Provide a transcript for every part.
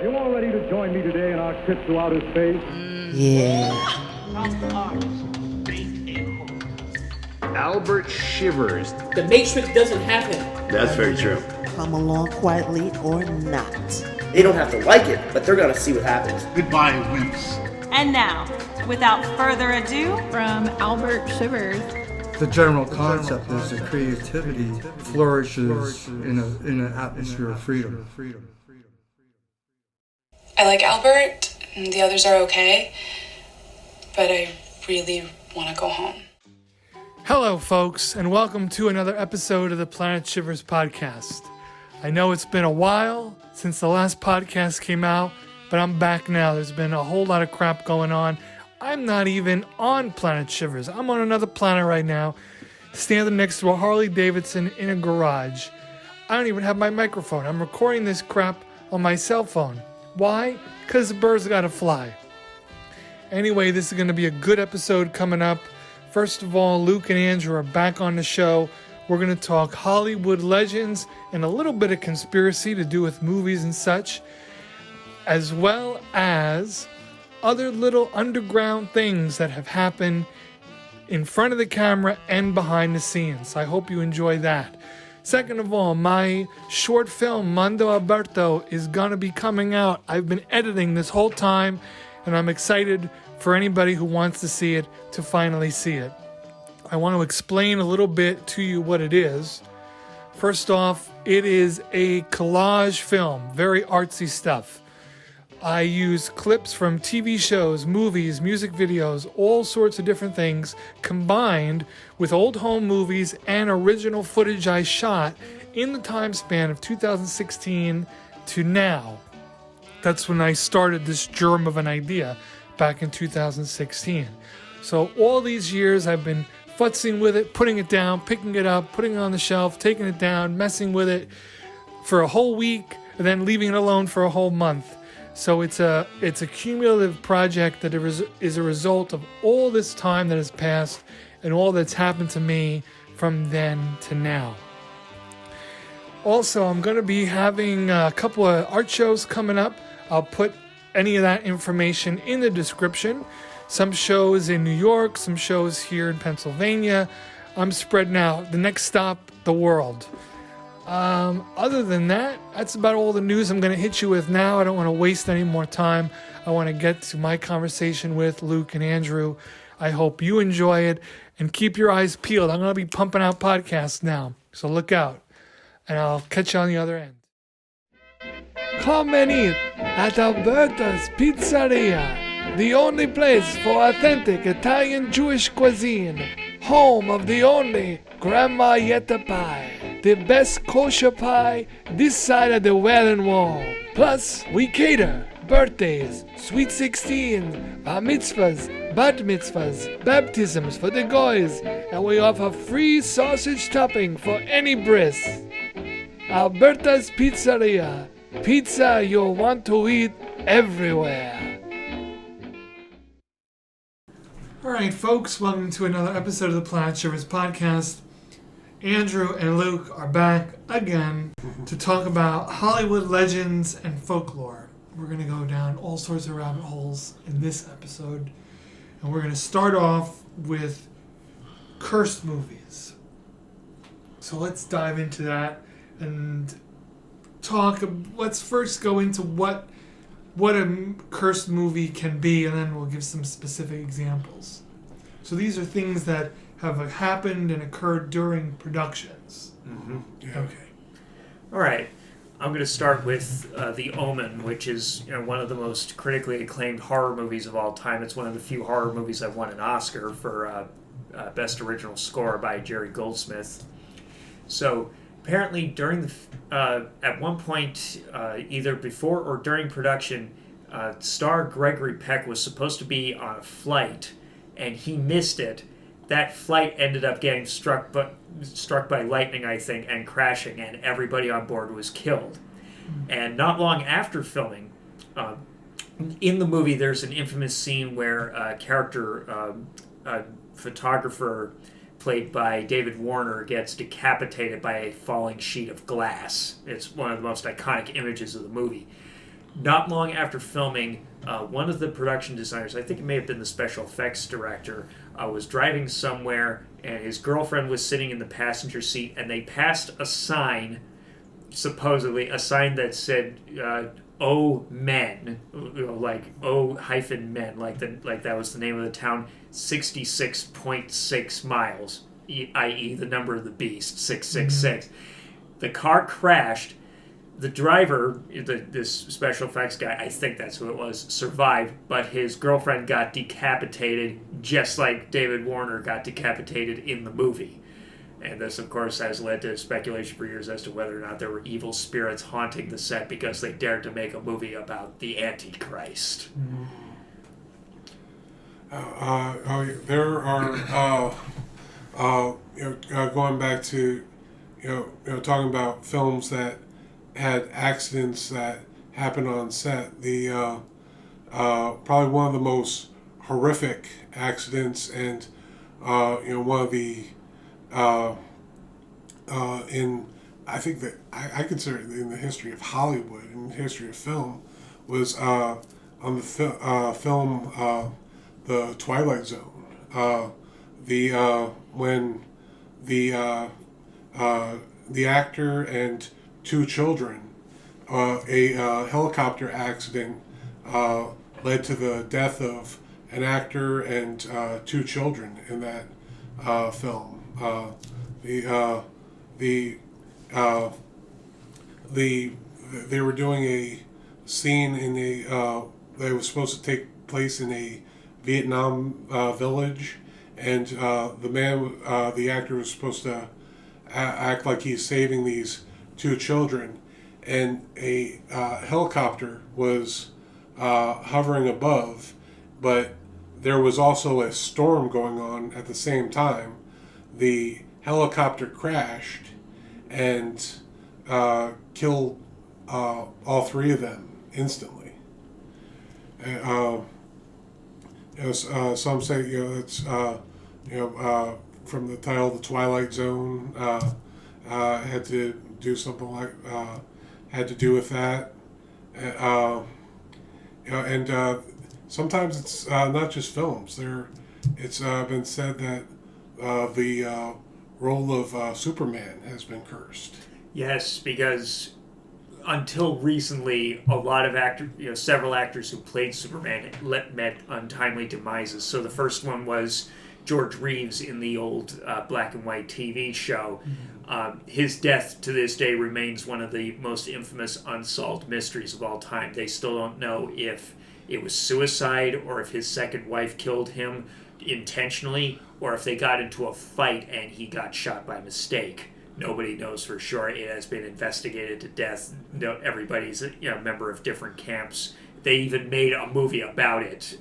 You all ready to join me today in our trip to outer space? Yeah. Albert Shivers. The Matrix doesn't have him. That's very true. Come along quietly or not. They don't have to like it, but they're gonna see what happens. Goodbye, wimps. And now, without further ado, from Albert Shivers. The general concept is that creativity flourishes in an atmosphere of freedom. I like Albert, and the others are okay, but I really want to go home. Hello, folks, and welcome to another episode of the Planet Shivers Podcast. I know it's been a while since the last podcast came out, but I'm back now. There's been a whole lot of crap going on. I'm not even on Planet Shivers. I'm on another planet right now, standing next to a Harley Davidson in a garage. I don't even have my microphone. I'm recording this crap on my cell phone. Why? Because the birds gotta fly. Anyway, this is going to be a good episode coming up. First of all, Luke and Andrew are back on the show. We're going to talk Hollywood legends and a little bit of conspiracy to do with movies and such, as well as other little underground things that have happened in front of the camera and behind the scenes. I hope you enjoy that. Second of all, my short film, Mondo Alberto, is going to be coming out. I've been editing this whole time, and I'm excited for anybody who wants to see it to finally see it. I want to explain a little bit to you what it is. First off, it is a collage film, very artsy stuff. I use clips from TV shows, movies, music videos, all sorts of different things, combined with old home movies and original footage I shot in the time span of 2016 to now. That's when I started this germ of an idea back in 2016. So all these years I've been futzing with it, putting it down, picking it up, putting it on the shelf, taking it down, messing with it for a whole week, and then leaving it alone for a whole month. So it's a cumulative project that is a result of all this time that has passed and all that's happened to me from then to now. Also, I'm going to be having a couple of art shows coming up. I'll put any of that information in the description. Some shows in New York, some shows here in Pennsylvania. I'm spreading out. The next stop, the world. Other than that, that's about all the news I'm going to hit you with now. I don't want to waste any more time. I want to get to my conversation with Luke and Andrew. I hope you enjoy it and keep your eyes peeled. I'm going to be pumping out podcasts now, so look out. And I'll catch you on the other end. Come and eat at Alberta's Pizzeria, the only place for authentic Italian Jewish cuisine, home of the only Grandma Yetta pie, the best kosher pie this side of the Wailing Wall. Plus, we cater birthdays, sweet 16, bar mitzvahs, bat mitzvahs, baptisms for the goys, and we offer free sausage topping for any bris. Alberta's Pizzeria. Pizza you'll want to eat everywhere. Alright, folks, welcome to another episode of the Planet Shivers Podcast. Andrew and Luke are back again to talk about Hollywood legends and folklore. We're going to go down all sorts of rabbit holes in this episode. And we're going to start off with cursed movies. So let's dive into that and let's first go into what a cursed movie can be, and then we'll give some specific examples. So these are things that have happened and occurred during productions. Mm-hmm. Yeah. Okay. All right. I'm going to start with The Omen, which is one of the most critically acclaimed horror movies of all time. It's one of the few horror movies that won an Oscar for Best Original Score by Jerry Goldsmith. So apparently during at one point, either before or during production, star Gregory Peck was supposed to be on a flight, and he missed it. That flight ended up getting struck by lightning, I think, and crashing, and everybody on board was killed. And not long after filming, in the movie, there's an infamous scene where a photographer played by David Warner gets decapitated by a falling sheet of glass. It's one of the most iconic images of the movie. not long after filming, one of the production designers, I think it may have been the special effects director, was driving somewhere, and his girlfriend was sitting in the passenger seat, and they passed a sign, supposedly a sign that said, "Oh men," like "Oh hyphen men," like that was the name of the town. 66.6 miles, i.e., the number of the beast, 666. The car crashed. The driver, this special effects guy, I think that's who it was, survived, but his girlfriend got decapitated, just like David Warner got decapitated in the movie. And this, of course, has led to speculation for years as to whether or not there were evil spirits haunting the set because they dared to make a movie about the Antichrist. There are, going back to, talking about films that had accidents that happened on set. The probably one of the most horrific accidents, and one of the in I think that I consider it in the history of Hollywood, in the history of film, was on the film The Twilight Zone. When the actor and two children, a helicopter accident led to the death of an actor and two children in that film. They were doing a scene in that was supposed to take place in a Vietnam village, and the actor was supposed to act like he's saving these two children, and a helicopter was hovering above, but there was also a storm going on at the same time. The helicopter crashed and killed all three of them instantly. Some say it's from the title "The Twilight Zone." Had to do something like had to do with that, and sometimes it's not just films. It's been said that the role of Superman has been cursed. Yes, because until recently, a lot of several actors who played Superman met untimely demises. So the first one was George Reeves in the old black and white TV show. His death to this day remains one of the most infamous unsolved mysteries of all time. They still don't know if it was suicide or if his second wife killed him intentionally or if they got into a fight and he got shot by mistake. Nobody knows for sure. It has been investigated to death. Everybody's a member of different camps. They even made a movie about it.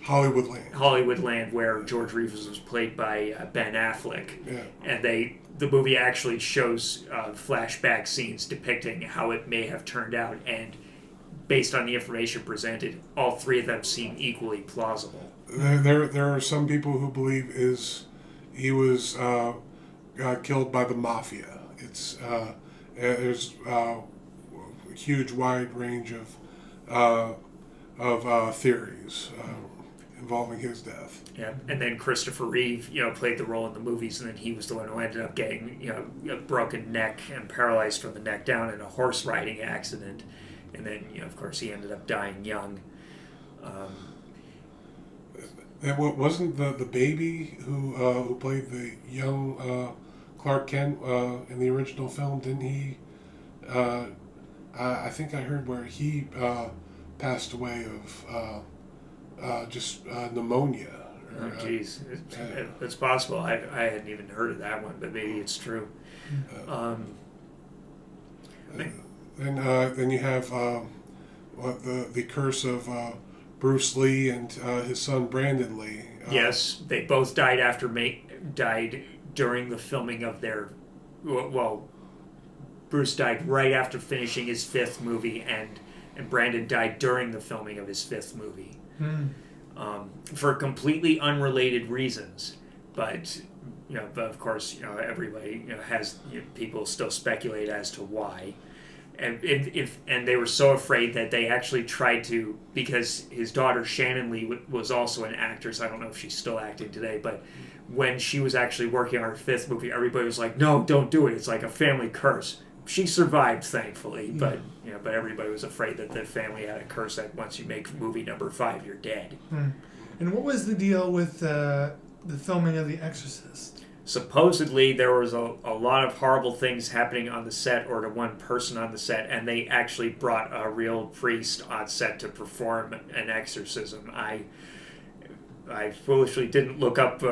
Hollywoodland, where George Reeves was played by Ben Affleck. Yeah. And the movie actually shows flashback scenes depicting how it may have turned out, and based on the information presented, all three of them seem equally plausible. There are some people who believe he was killed by the mafia. There's a huge wide range of theories involving his death. Yeah, and then Christopher Reeve, played the role in the movies, and then he was the one who ended up getting, a broken neck and paralyzed from the neck down in a horse riding accident, and then, of course, he ended up dying young. And what wasn't the baby who played the young Clark Kent in the original film? Didn't he? I think I heard where he passed away of just pneumonia. Oh, jeez. It's possible. I hadn't even heard of that one, but maybe it's true. Then you have the curse of Bruce Lee and his son Brandon Lee. Yes, they both died died during the filming of their. Well, Bruce died right after finishing his fifth movie, and Brandon died during the filming of his fifth movie. For completely unrelated reasons, but of course, everybody has people still speculate as to why, and they were so afraid that they actually tried to, because his daughter Shannon Lee was also an actress. I don't know if she's still acting today, but when she was actually working on her 5th movie, everybody was like, "No, don't do it. It's like a family curse." She survived, thankfully, but but everybody was afraid that the family had a curse that once you make movie number 5, you're dead. And what was the deal with the filming of The Exorcist? Supposedly, there was a lot of horrible things happening on the set, or to one person on the set, and they actually brought a real priest on set to perform an exorcism. I foolishly didn't look up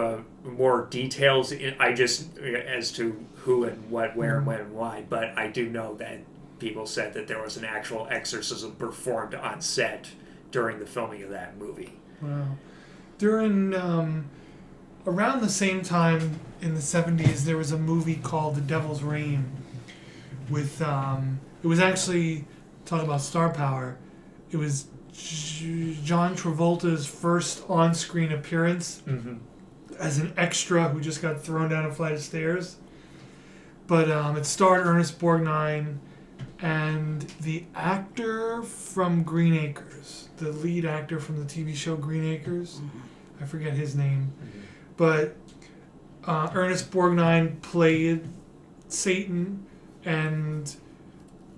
more details. I just as to who and what, where, and when, and why. But I do know that people said that there was an actual exorcism performed on set during the filming of that movie. Wow. During around the same time in the 70s, there was a movie called The Devil's Reign. With it was actually, talking about star power, it was John Travolta's first on-screen appearance as an extra who just got thrown down a flight of stairs. But it starred Ernest Borgnine and the actor from Green Acres, the lead actor from the TV show Green Acres. I forget his name. But Ernest Borgnine played Satan, and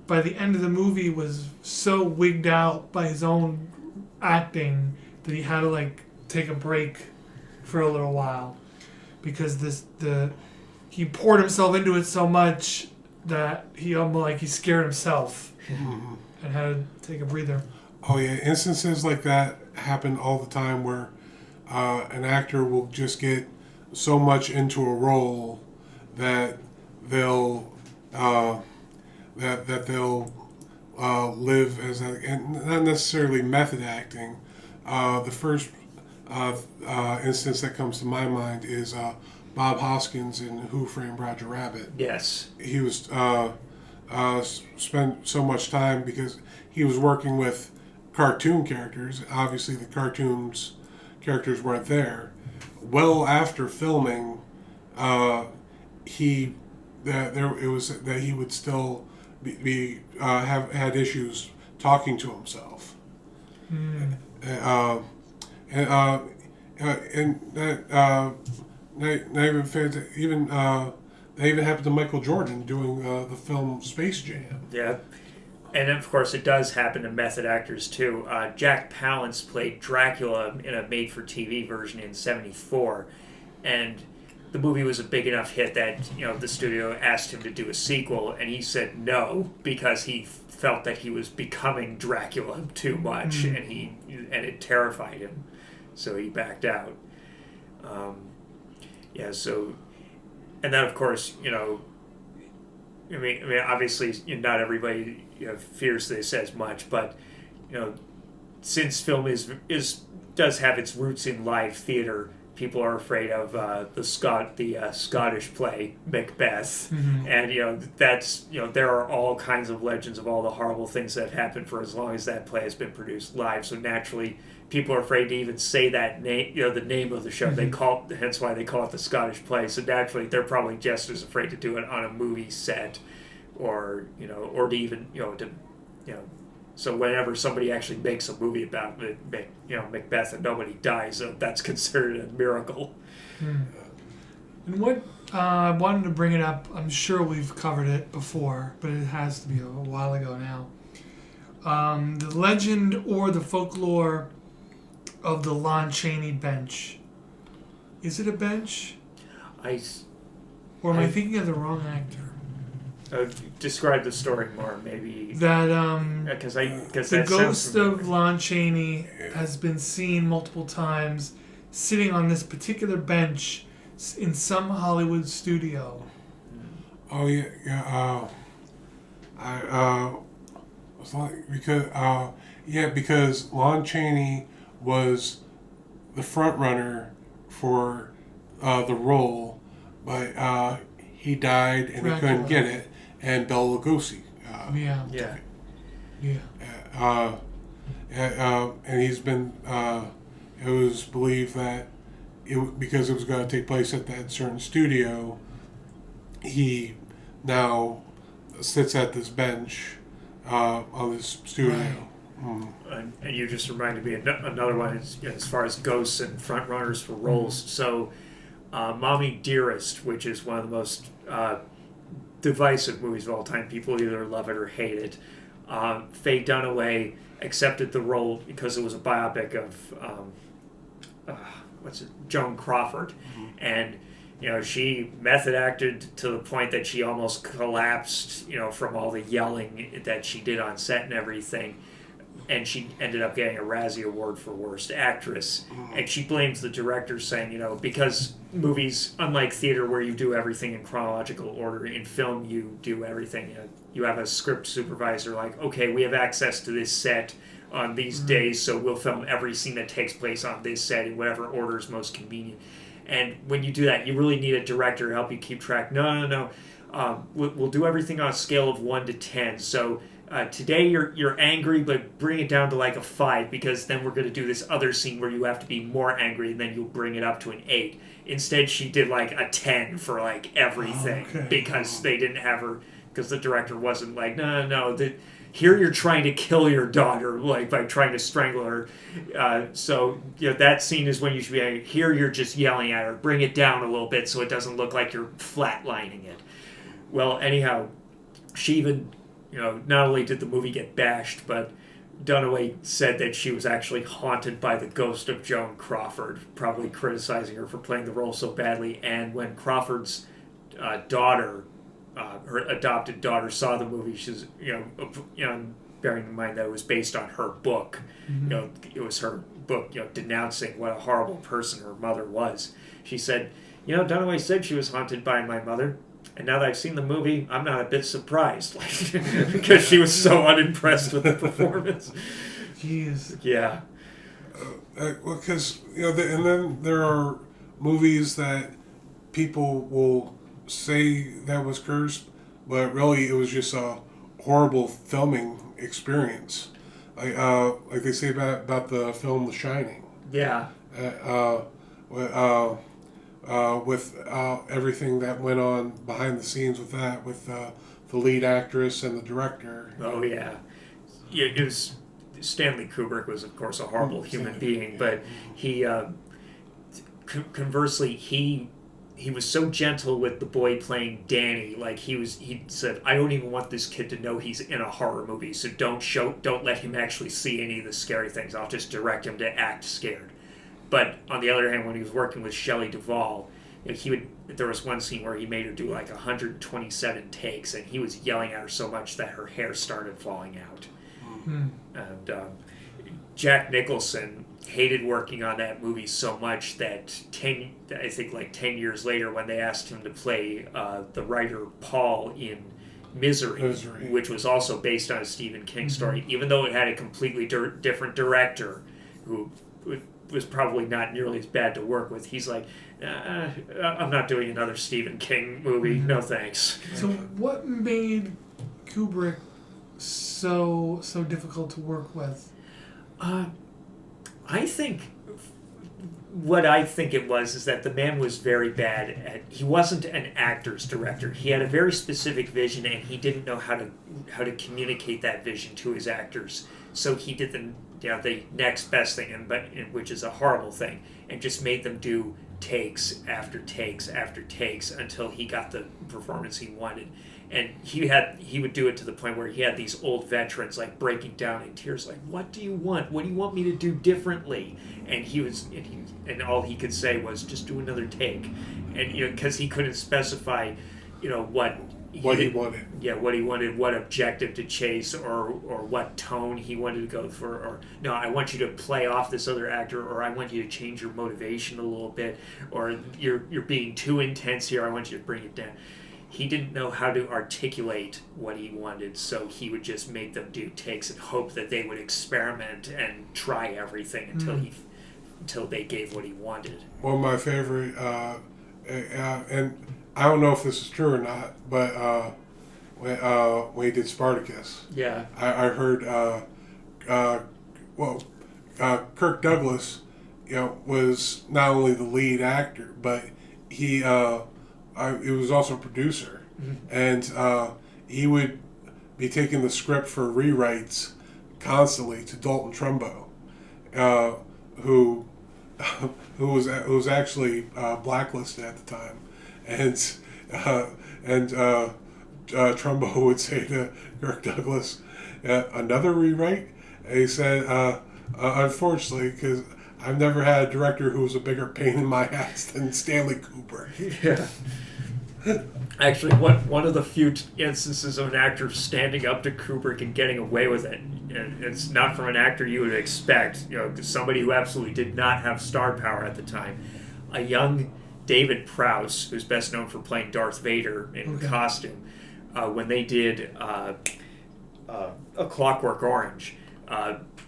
by the end of the movie was so wigged out by his own acting that he had to take a break for a little while, because he poured himself into it so much that he almost he scared himself and had to take a breather. Oh yeah, instances like that happen all the time where an actor will just get so much into a role that they'll live as and not necessarily method acting. The first instance that comes to my mind is Bob Hoskins in Who Framed Roger Rabbit. Yes. He was spent so much time because he was working with cartoon characters. Obviously, the characters weren't there. Well, after filming, he would still have had issues talking to himself. That even happened to Michael Jordan doing the film Space Jam. Yeah. And of course, it does happen to method actors too. Jack Palance played Dracula in a made-for-TV version in '74, and the movie was a big enough hit that the studio asked him to do a sequel, and he said no because he felt that he was becoming Dracula too much, and it terrified him, so he backed out. And then of course, I mean, obviously, not everybody fears this as much, but since film does have its roots in live theater, people are afraid of the Scottish play Macbeth, and that's there are all kinds of legends of all the horrible things that have happened for as long as that play has been produced live. So naturally, people are afraid to even say that name, the name of the show. They hence why they call it the Scottish play. So naturally, they're probably just as afraid to do it on a movie set, or or to even So whenever somebody actually makes a movie about Macbeth and nobody dies, that's considered a miracle. And what I wanted to bring it up, I'm sure we've covered it before, but it has to be a while ago now. The legend or the folklore of the Lon Chaney bench. Is it a bench? Or am I thinking of the wrong actor? Describe the story more, maybe. That the ghost of Lon Chaney has been seen multiple times sitting on this particular bench in some Hollywood studio. Oh yeah. Because Lon Chaney was the front runner for the role, but he died and Dracula. he couldn't get it. And Bela Lugosi. And he's been. It was believed that because it was going to take place at that certain studio, he now sits at this bench on this studio. Right. And you just reminded me another one as far as ghosts and front runners for roles. So, Mommy Dearest, which is one of the most divisive movies of all time. People either love it or hate it. Faye Dunaway accepted the role because it was a biopic of Joan Crawford, and she method acted to the point that she almost collapsed, from all the yelling that she did on set and everything. And she ended up getting a Razzie Award for Worst Actress. And she blames the director, saying, because movies, unlike theater where you do everything in chronological order, in film you do everything. You have a script supervisor like, okay, we have access to this set on these days, so we'll film every scene that takes place on this set in whatever order is most convenient. And when you do that, you really need a director to help you keep track. No. We'll do everything on a scale of 1 to 10. So today you're angry, but bring it down to like a 5, because then we're going to do this other scene where you have to be more angry, and then you'll bring it up to an 8. Instead, she did like a 10 for like everything, because they didn't have her, because the director wasn't like, no, here you're trying to kill your daughter, like by trying to strangle her. So that scene is when you should be angry. Here you're just yelling at her. Bring it down a little bit so it doesn't look like you're flatlining it. Well, anyhow, she even, not only did the movie get bashed, but Dunaway said that she was actually haunted by the ghost of Joan Crawford, probably criticizing her for playing the role so badly. And when Crawford's daughter, her adopted daughter, saw the movie, she's, bearing in mind that it was based on her book, it was her book, denouncing what a horrible person her mother was. She said, Dunaway said she was haunted by my mother. And now that I've seen the movie, I'm not a bit surprised, because she was so unimpressed with the performance. Jeez. Yeah. Because and then there are movies that people will say that was cursed, but really it was just a horrible filming experience. Like they say about the film The Shining. Yeah. With everything that went on behind the scenes with that, with the lead actress and the director. Oh, yeah. It was, Stanley Kubrick was, of course, a horrible human being, but he, conversely, he was so gentle with the boy playing Danny. Like, he said, I don't even want this kid to know he's in a horror movie, so don't let him actually see any of the scary things. I'll just direct him to act scared. But on the other hand, when he was working with Shelley Duvall, there was one scene where he made her do like 127 takes, and he was yelling at her so much that her hair started falling out. And Jack Nicholson hated working on that movie so much that 10 years later, when they asked him to play the writer Paul in Misery, which was also based on a Stephen King story, even though it had a completely different director who was probably not nearly as bad to work with, he's like, I'm not doing another Stephen King movie, no thanks. So what made Kubrick so difficult to work with? I think what I think it was is that the man was very bad at, he wasn't an actor's director. He had a very specific vision, and he didn't know how to communicate that vision to his actors. So he did the next best thing, which is a horrible thing, and just made them do takes after takes after takes until he got the performance he wanted. And he would do it to the point where he had these old veterans like breaking down in tears, like, "What do you want? What do you want me to do differently?" And all he could say was, "Just do another take," and because he couldn't specify, what he wanted. Yeah, what he wanted, what objective to chase, or what tone he wanted to go for, or no, I want you to play off this other actor, or I want you to change your motivation a little bit, or you're being too intense here, I want you to bring it down. He didn't know how to articulate what he wanted, so he would just make them do takes and hope that they would experiment and try everything until they gave what he wanted. One of my favorite, and I don't know if this is true or not, but when he did Spartacus, yeah, I heard, Kirk Douglas, was not only the lead actor, but he was also a producer, and he would be taking the script for rewrites constantly to Dalton Trumbo, who was actually blacklisted at the time, and Trumbo would say to Kirk Douglas, another rewrite? And he said, unfortunately, because I've never had a director who was a bigger pain in my ass than Stanley Kubrick. Yeah. Actually, one of the few instances of an actor standing up to Kubrick and getting away with it, and it's not from an actor you would expect, somebody who absolutely did not have star power at the time. A young David Prowse, who's best known for playing Darth Vader in costume, when they did A Clockwork Orange,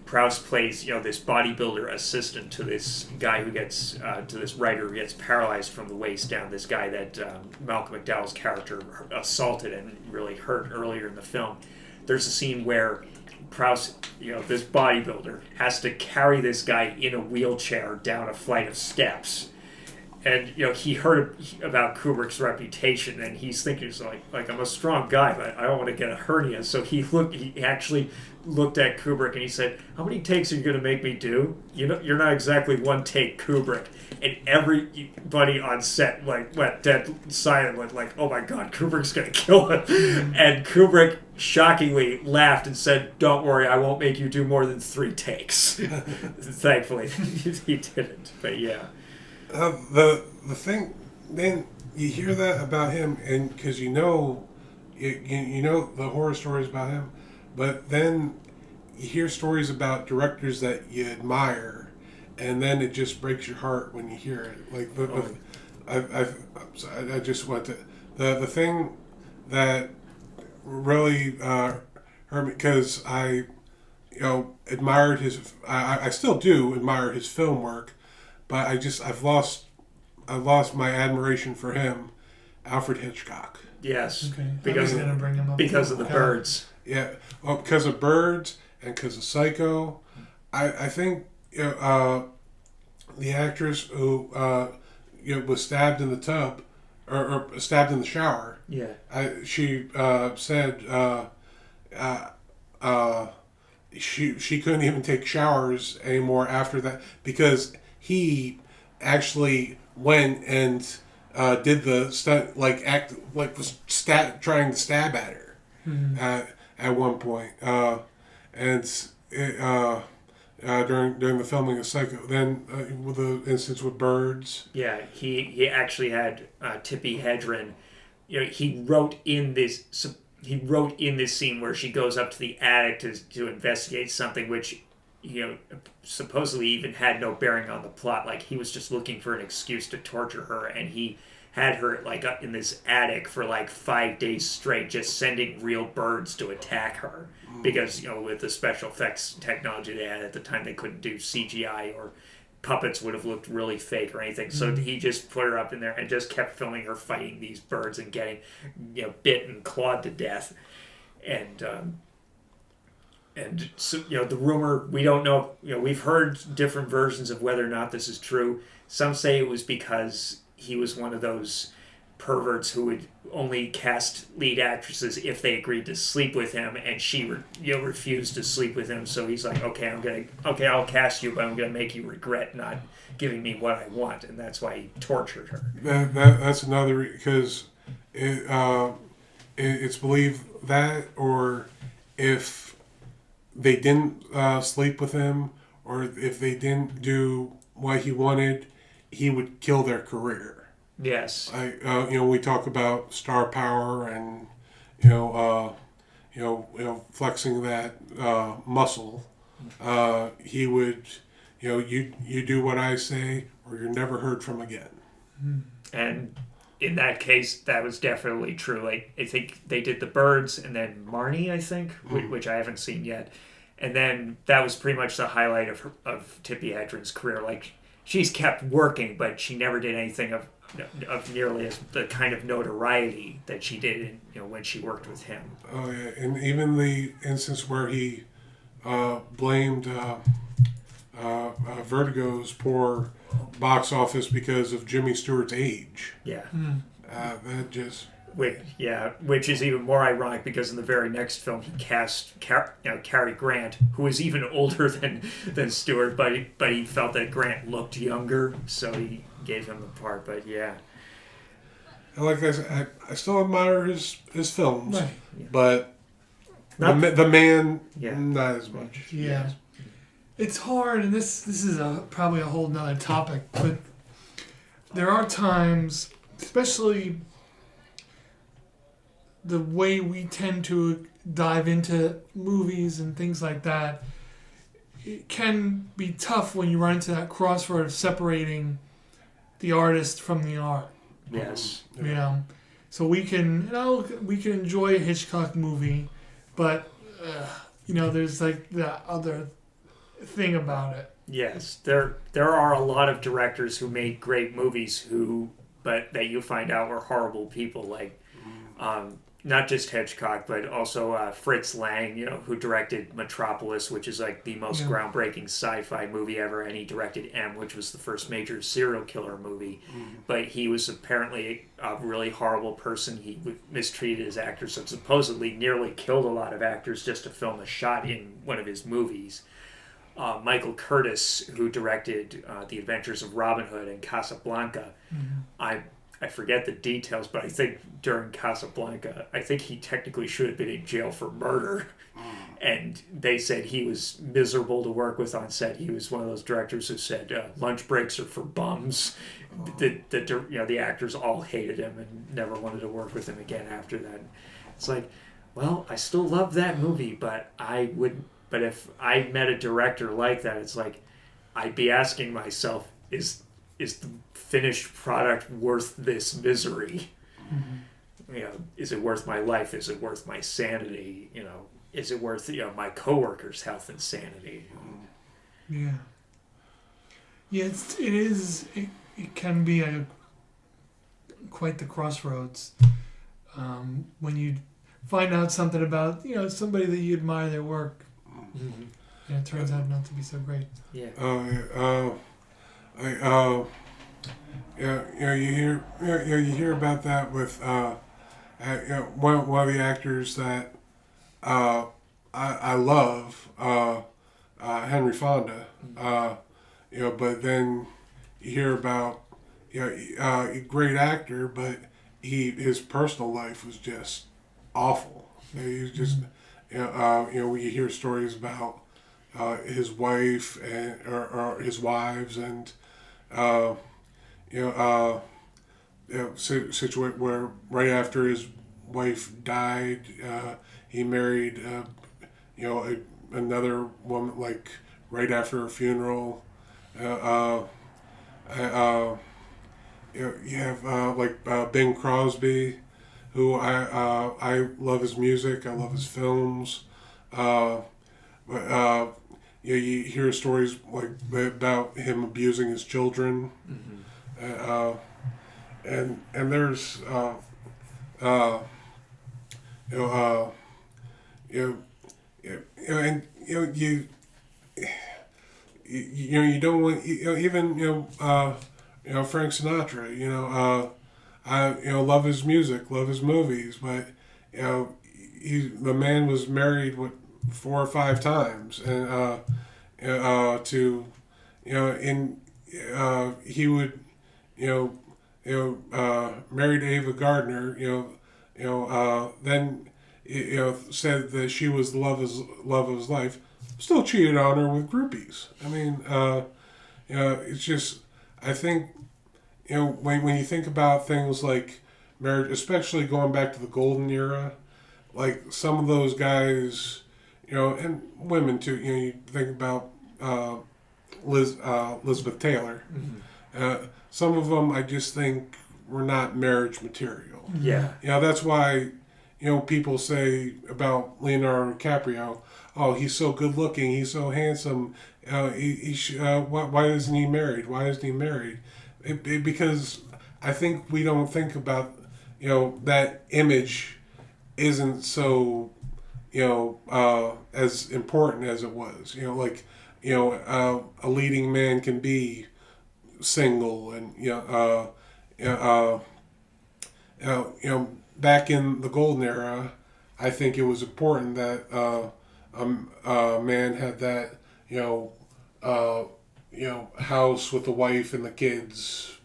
Prowse plays, this bodybuilder assistant to this guy who gets, to this writer who gets paralyzed from the waist down. This guy that Malcolm McDowell's character assaulted and really hurt earlier in the film. There's a scene where Prowse, this bodybuilder, has to carry this guy in a wheelchair down a flight of steps. And, he heard about Kubrick's reputation, and he's thinking, like I'm a strong guy, but I don't want to get a hernia. So he actually looked at Kubrick and he said, how many takes are you going to make me do? You're not exactly one take Kubrick. And everybody on set went dead silent, like, oh my God, Kubrick's going to kill him. And Kubrick shockingly laughed and said, don't worry, I won't make you do more than 3 takes. Thankfully, he didn't, but yeah. The thing, then you hear that about him, and because you know the horror stories about him, but then you hear stories about directors that you admire, and then it just breaks your heart when you hear it. Like I just want to the thing that really hurt me, because I admired his. I still do admire his film work. But I've lost my admiration for him, Alfred Hitchcock. Yes, Okay. because of the birds. Yeah, well, because of Birds and because of Psycho. I think the actress who was stabbed in the tub or stabbed in the shower. Yeah. She said she couldn't even take showers anymore after that, because he actually went and did the stunt, was trying to stab at her at one point, during the filming of Psycho. Then with the instance with Birds. Yeah, he actually had Tippi Hedren. He wrote in this scene where she goes up to the attic to investigate something, which supposedly even had no bearing on the plot. Like, he was just looking for an excuse to torture her, and he had her up in this attic for 5 days straight, just sending real birds to attack her, because with the special effects technology they had at the time, they couldn't do CGI, or puppets would have looked really fake or anything. So he just put her up in there and just kept filming her fighting these birds and getting bit and clawed to death. And so, the rumor, we don't know, we've heard different versions of whether or not this is true. Some say it was because he was one of those perverts who would only cast lead actresses if they agreed to sleep with him, and she refused to sleep with him. So he's like, okay, I'll cast you, but I'm going to make you regret not giving me what I want. And that's why he tortured her. That's another, because it's believed that, or if they didn't sleep with him, or if they didn't do what he wanted, he would kill their career. Yes. We talk about star power and flexing that muscle. He would, you do what I say, or you're never heard from again. And in that case, that was definitely true. I think they did The Birds and then Marnie, I think, which I haven't seen yet. And then that was pretty much the highlight of Tippi Hedren's career. She's kept working, but she never did anything of nearly as the kind of notoriety that she did when she worked with him. Oh yeah, and even the instance where he blamed Vertigo's poor box office because of Jimmy Stewart's age. Yeah. That just which is even more ironic because in the very next film he cast Cary Grant, who is even older than Stewart, but he felt that Grant looked younger, so he gave him the part. But yeah, like I said, I still admire his films, Right. but the man, not as much. Yeah. It's hard, and this is probably a whole nother topic, but there are times, especially the way we tend to dive into movies and things like that, it can be tough when you run into that crossroad of separating the artist from the art. Yes. You know, so we can enjoy a Hitchcock movie, but there's like that other thing about it. Yes, there are a lot of directors who made great movies but that you find out were horrible people, like not just Hitchcock, but also Fritz Lang, who directed Metropolis, which is like the most groundbreaking sci-fi movie ever, and he directed M, which was the first major serial killer movie. But he was apparently a really horrible person. He mistreated his actors and supposedly nearly killed a lot of actors just to film a shot in one of his movies. Michael Curtis, who directed The Adventures of Robin Hood and Casablanca, I forget the details, but I think during Casablanca, I think he technically should have been in jail for murder. And they said he was miserable to work with on set. He was one of those directors who said lunch breaks are for bums. The actors all hated him and never wanted to work with him again after that. It's like, well, I still love that movie, but if I met a director like that, it's like I'd be asking myself, is the finished product worth this misery? Is it worth my life? Is it worth my sanity? Is it worth my coworkers' health and sanity? Yeah. Yeah, it can be quite the crossroads when you find out something about somebody that you admire their work. And it turns out not to be so great. Yeah. You hear about that with one of the actors that I love, Henry Fonda. But then you hear about a great actor, but his personal life was just awful. He was just you hear stories about his wife or his wives and situate where right after his wife died, he married another woman like right after her funeral. You have Bing Crosby, who I love his music, I love his films. You hear stories like about him abusing his children, and there's you don't want even Frank Sinatra. I love his music, love his movies, but the man was married 4 or 5 times, and he would married Ava Gardner, then said that she was the love of his life, still cheated on her with groupies. I mean, it's just, I think, when you think about things like marriage, especially going back to the golden era, like some of those guys, and women too, you think about Elizabeth Taylor. Some of them I just think were not marriage material. Yeah. That's why, people say about Leonardo DiCaprio, oh, he's so good looking, he's so handsome, why isn't he married? Why isn't he married? Because I think we don't think about, that image isn't so, as important as it was. A leading man can be single and back in the golden era, I think it was important that a man had that, house with the wife and the kids,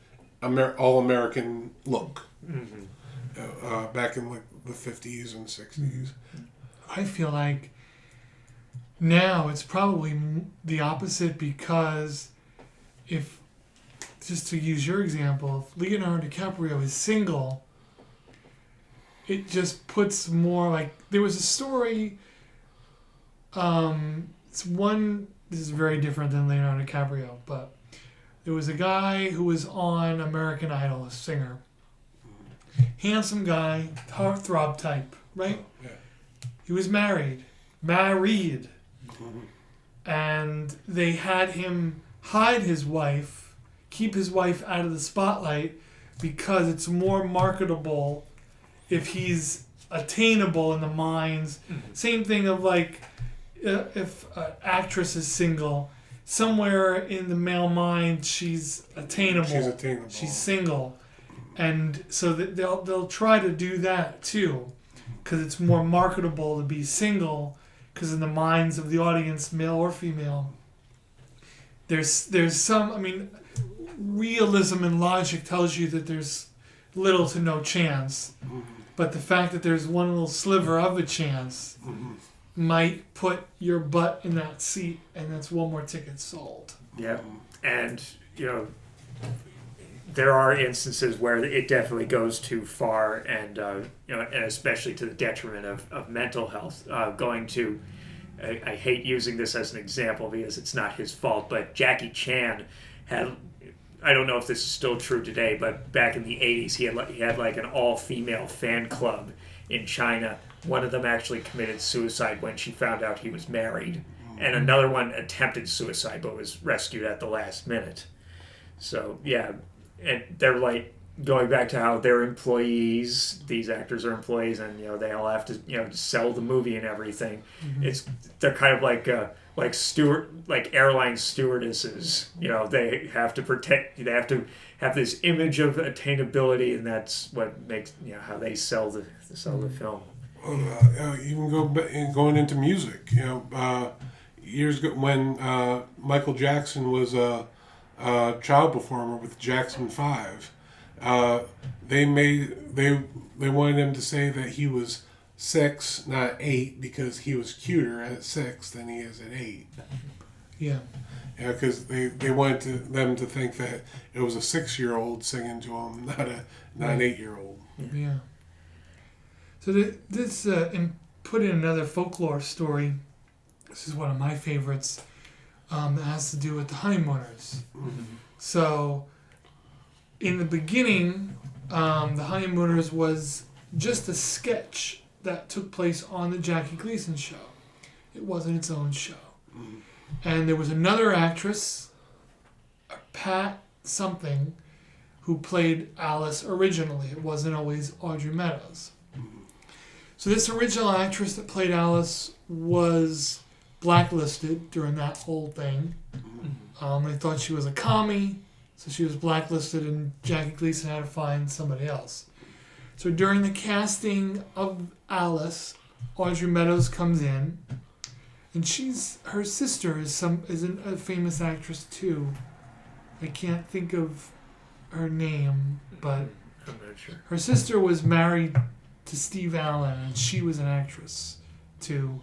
all American look. Mm-hmm. Back in like the 50s and 60s. I feel like now it's probably the opposite, because if, just to use your example, if Leonardo DiCaprio is single, it just puts more like, there was a story, this is very different than Leonardo DiCaprio, but there was a guy who was on American Idol, a singer. Handsome guy, heartthrob type, right? Yeah. He was married. Mm-hmm. And they had him hide his wife, keep his wife out of the spotlight, because it's more marketable if he's attainable in the minds. Mm-hmm. Same thing of like, if an actress is single, somewhere in the male mind she's attainable. She's single. And so they'll try to do that too, because it's more marketable to be single, because in the minds of the audience, male or female, there's some, realism and logic tells you that there's little to no chance, but the fact that there's one little sliver of a chance might put your butt in that seat, and that's one more ticket sold. Yeah, and there are instances where it definitely goes too far, and and especially to the detriment of mental health. I hate using this as an example because it's not his fault, but Jackie Chan had, I don't know if this is still true today, but back in the 80s he had like an all-female fan club in China. One of them actually committed suicide when she found out he was married, and another one attempted suicide but was rescued at the last minute. So yeah. And they're like going back to how they're employees. These actors are employees, and they all have to sell the movie and everything. Mm-hmm. They're kind of like airline stewardesses. They have to protect. They have to have this image of attainability, and that's what makes how they sell the film. Even going into music. Years ago when Michael Jackson was child performer with Jackson 5. They wanted him to say that he was 6, not 8, because he was cuter at 6 than he is at 8. Yeah. Yeah, because they wanted them to think that it was a 6-year-old singing to him, not an 8-year-old. Yeah. So this put in another folklore story. This is one of my favorites. That has to do with the honeymooners. Mm-hmm. So, in the beginning, the honeymooners was just a sketch that took place on the Jackie Gleason show. It wasn't its own show. Mm-hmm. And there was another actress, Pat something, who played Alice originally. It wasn't always Audrey Meadows. Mm-hmm. So this original actress that played Alice was blacklisted during that whole thing. They thought she was a commie, so she was blacklisted, and Jackie Gleason had to find somebody else. So during the casting of Alice, Audrey Meadows comes in, and her sister is a famous actress too. I can't think of her name, but I'm not sure. Her sister was married to Steve Allen, and she was an actress too.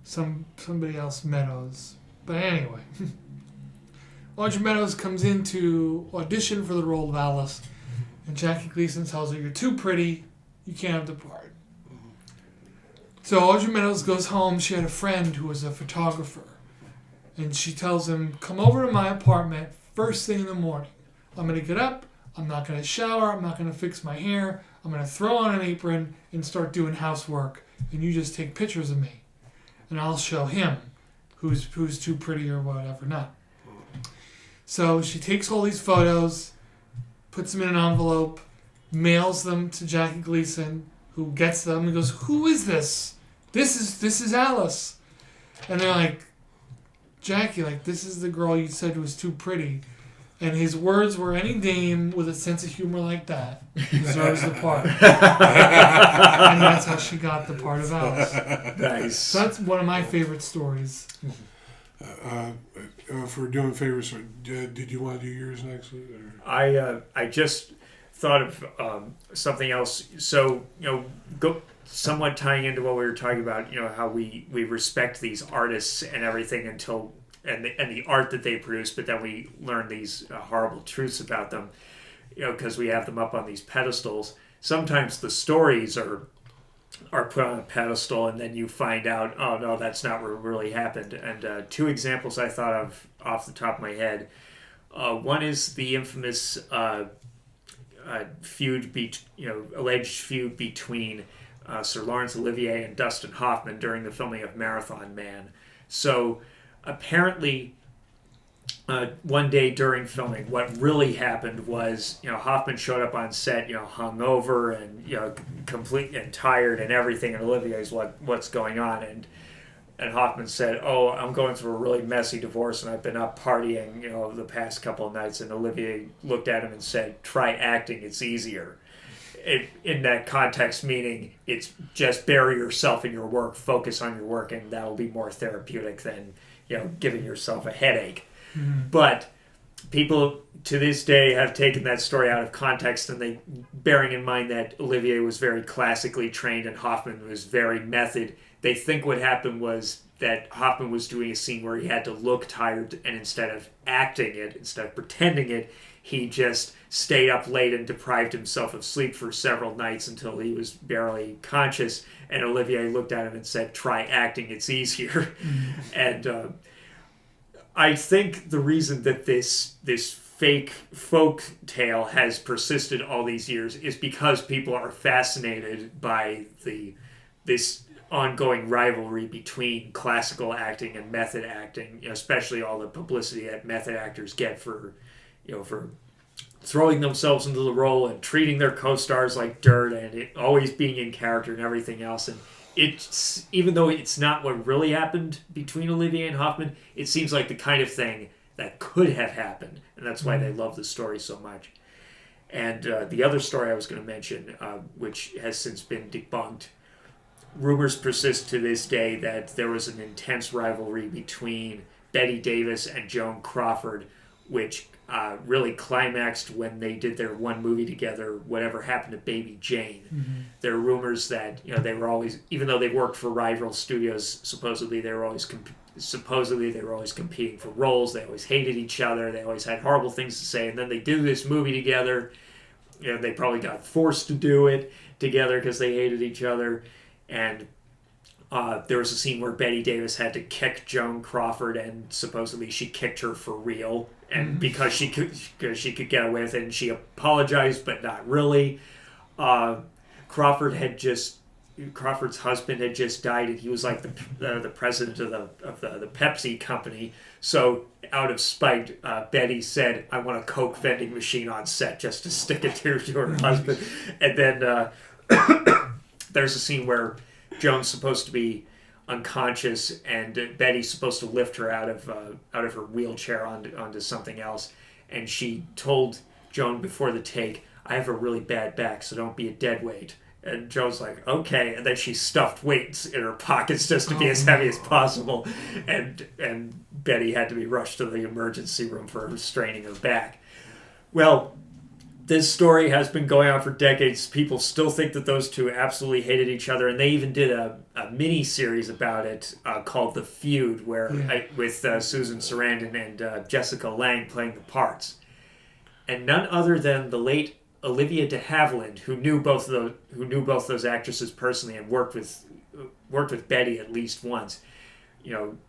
Somebody else, Meadows. But anyway, Audrey Meadows comes in to audition for the role of Alice, and Jackie Gleason tells her, "You're too pretty, you can't have the part." So Audrey Meadows goes home. She had a friend who was a photographer, and she tells him, "Come over to my apartment first thing in the morning. I'm going to get up, I'm not going to shower, I'm not going to fix my hair, I'm going to throw on an apron and start doing housework, and you just take pictures of me. And I'll show him who's too pretty or whatever not." So she takes all these photos, puts them in an envelope, mails them to Jackie Gleason, who gets them and goes, "Who is this? This is Alice." And they're like, "Jackie, this is the girl you said was too pretty." And his words were, any dame with a sense of humor like that deserves the part. And that's how she got the part of Alice. Nice. So that's one of my favorite stories. For doing favors, did you want to do yours next? Or? I just thought of something else. So, somewhat tying into what we were talking about, how we respect these artists and everything until and the art that they produce, but then we learn these horrible truths about them, because we have them up on these pedestals. Sometimes the stories are put on a pedestal, and then you find out, oh no, that's not what really happened. And two examples I thought of off the top of my head. One is the infamous alleged feud between Sir Laurence Olivier and Dustin Hoffman during the filming of Marathon Man. So apparently, one day during filming, what really happened was, Hoffman showed up on set, hungover and complete and tired and everything, and Olivier's what's going on, and Hoffman said, "Oh, I'm going through a really messy divorce, and I've been up partying, the past couple of nights." And Olivier looked at him and said, "Try acting; it's easier." In that context, meaning it's just bury yourself in your work, focus on your work, and that'll be more therapeutic than giving yourself a headache. Mm-hmm. But people to this day have taken that story out of context, and they, bearing in mind that Olivier was very classically trained and Hoffman was very method, they think what happened was that Hoffman was doing a scene where he had to look tired, and instead of acting it, instead of pretending it, he just stayed up late and deprived himself of sleep for several nights until he was barely conscious. And Olivier looked at him and said, "Try acting, it's easier." And I think the reason that this fake folk tale has persisted all these years is because people are fascinated by this ongoing rivalry between classical acting and method acting, especially all the publicity that method actors get for throwing themselves into the role and treating their co-stars like dirt and always being in character and everything else. And it's, even though it's not what really happened between Olivier and Hoffman, it seems like the kind of thing that could have happened, and that's why they love the story so much. And the other story I was going to mention, which has since been debunked, rumors persist to this day that there was an intense rivalry between Bette Davis and Joan Crawford, which really climaxed when they did their one movie together, Whatever Happened to Baby Jane. Mm-hmm. There are rumors that they were always, even though they worked for rival studios, supposedly they were always competing for roles. They always hated each other. They always had horrible things to say. And then they do this movie together. They probably got forced to do it together because they hated each other. And there was a scene where Bette Davis had to kick Joan Crawford, and supposedly she kicked her for real, and because she could get away with it, and she apologized, but not really. Crawford's husband had just died, and he was like the president of the Pepsi company. So out of spite, Betty said, "I want a Coke vending machine on set just to stick it to her husband." And then there's a scene where Joan's supposed to be unconscious, and Betty's supposed to lift her out of her wheelchair onto something else. And she told Joan before the take, "I have a really bad back, so don't be a deadweight." And Joan's like, "Okay." And then she stuffed weights in her pockets just to be as heavy as possible. And Betty had to be rushed to the emergency room for straining her back. Well, this story has been going on for decades. People still think that those two absolutely hated each other, and they even did a mini-series about it called The Feud, with Susan Sarandon and Jessica Lange playing the parts. And none other than the late Olivia de Havilland, who knew both those actresses personally and worked with Betty at least once.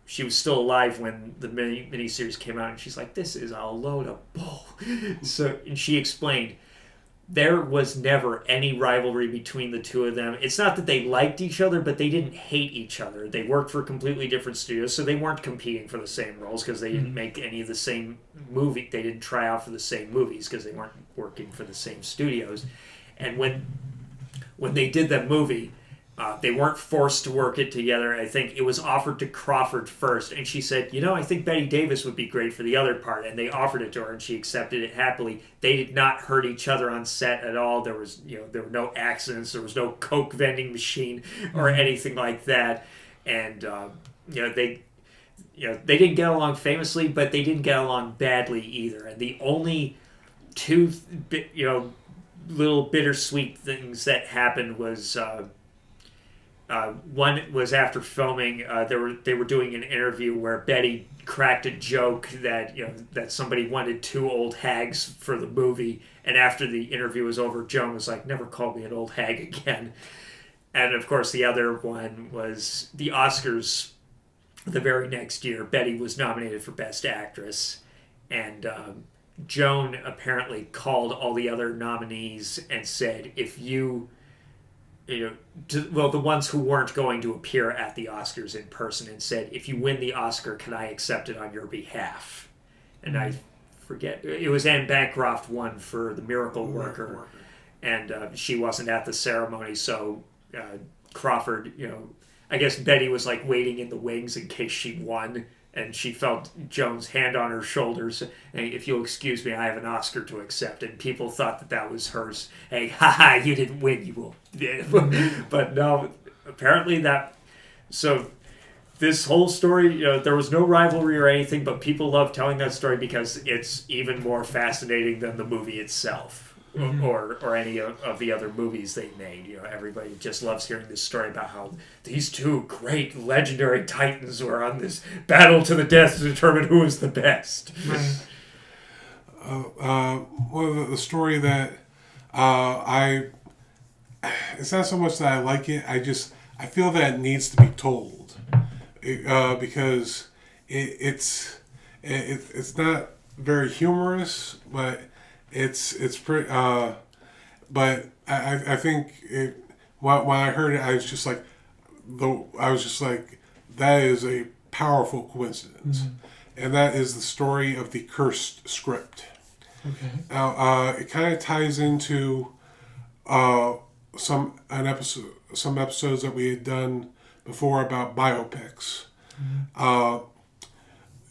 She was still alive when the mini-series came out, and she's like, "This is a load of bull." And she explained, there was never any rivalry between the two of them. It's not that they liked each other, but they didn't hate each other. They worked for completely different studios, so they weren't competing for the same roles because they didn't make any of the same movie. They didn't try out for the same movies because they weren't working for the same studios. And when they did that movie, They weren't forced to work it together. I think it was offered to Crawford first, and she said, I think Bette Davis would be great for the other part, and they offered it to her, and she accepted it happily. They did not hurt each other on set at all. There was, there were no accidents. There was no Coke vending machine or anything like that, and they didn't get along famously, but they didn't get along badly either. And the only two, little bittersweet things that happened was. One was after filming. They were doing an interview where Betty cracked a joke that that somebody wanted 2 old hags for the movie, and after the interview was over, Joan was like, "Never call me an old hag again." And of course, the other one was the Oscars. The very next year, Betty was nominated for Best Actress, and Joan apparently called all the other nominees and said, "If you." The ones who weren't going to appear at the Oscars in person, and said, "If you win the Oscar, can I accept it on your behalf?" And I forget, it was Anne Bancroft won for The Miracle Worker, and she wasn't at the ceremony, so Crawford, I guess Betty was like waiting in the wings in case she won, and she felt Joan's hand on her shoulders. "Hey, if you'll excuse me, I have an Oscar to accept." And people thought that was hers. "Hey, haha, you didn't win, you will." But no, apparently that. So this whole story, there was no rivalry or anything, but people love telling that story because it's even more fascinating than the movie itself. Or any of the other movies they made. Everybody just loves hearing this story about how these 2 great legendary titans were on this battle to the death to determine who was the best. Well, the story that it's not so much that I like it. I feel that it needs to be told because it's not very humorous, but it's pretty. But I think when I heard it, I was just like, that is a powerful coincidence, and that is the story of the cursed script. Okay. Now, it kind of ties into some episodes that we had done before about biopics.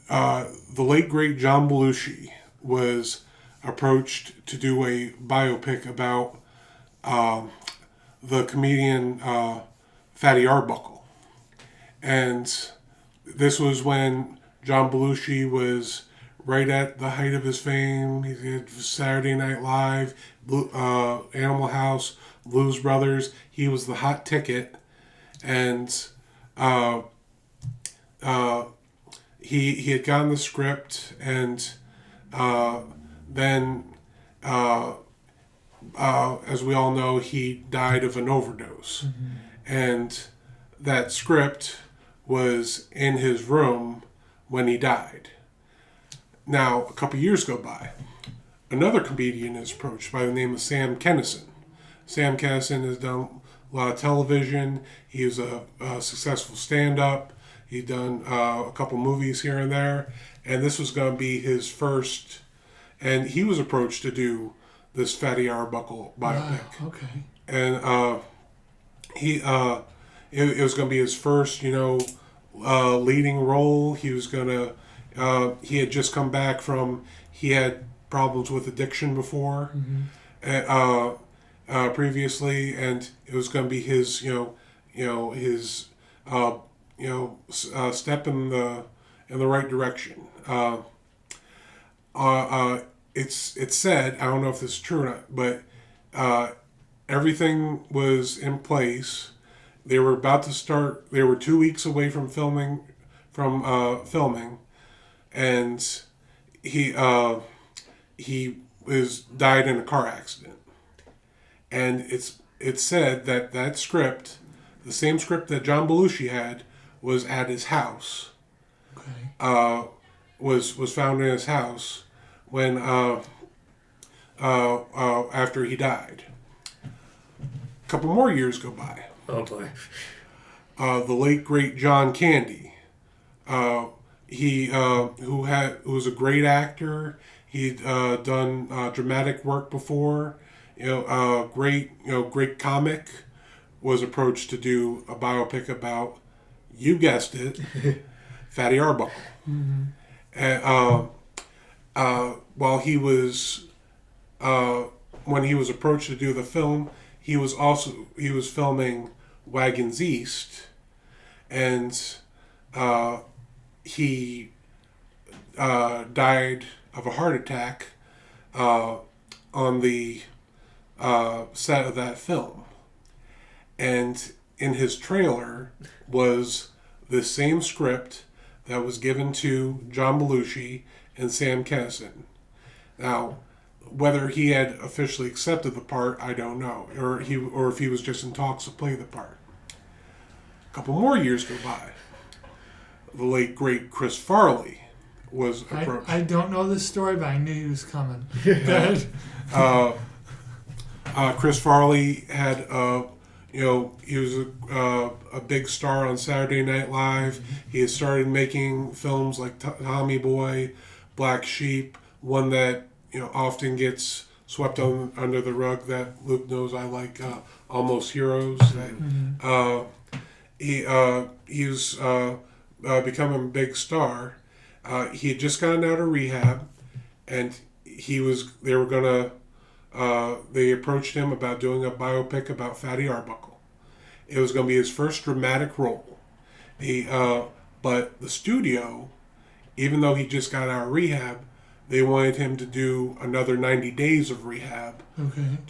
The late great John Belushi was approached to do a biopic about the comedian Fatty Arbuckle. And this was when John Belushi was right at the height of his fame. He did Saturday Night Live, Animal House, Blues Brothers. He was the hot ticket. And he had gotten the script, and then, as we all know, he died of an overdose. And that script was in his room when he died. Now, a couple years go by. Another comedian is approached by the name of Sam Kinison. Sam Kinison has done a lot of television. He was a successful stand-up. He'd done a couple movies here and there. And this was going to be his first... And he was approached to do this Fatty Arbuckle biopic. Wow, okay. And it was going to be his first, leading role. He was going to... he had just come back from... He had problems with addiction before, previously, and it was going to be his, his step in the right direction. It's said, I don't know if this is true or not, but everything was in place. They were about to start. They were 2 weeks away from filming, and he died in a car accident. And it's said that script, the same script that John Belushi had, was at his house. Okay. Was found in his house when after he died. A couple more years go by. Oh boy. The late great John Candy. He who was a great actor. He'd done dramatic work before. Great comic. was approached to do a biopic about, you guessed it, Fatty Arbuckle. Mm-hmm. And while he was, when he was approached to do the film, he was filming Wagons East, and he died of a heart attack on the set of that film. And in his trailer was the same script that was given to John Belushi and Sam Kinison. Now, whether he had officially accepted the part, I don't know, or if he was just in talks to play the part. A couple more years go by. The late great Chris Farley was approached. I don't know this story, but I knew he was coming. Chris Farley had, he was a big star on Saturday Night Live. He had started making films like Tommy Boy, Black Sheep, one that often gets swept under the rug that Luke knows I like, Almost Heroes. He was becoming a big star. He had just gotten out of rehab, and they approached him about doing a biopic about Fatty Arbuckle. It was going to be his first dramatic role. But the studio, even though he just got out of rehab, they wanted him to do another 90 days of rehab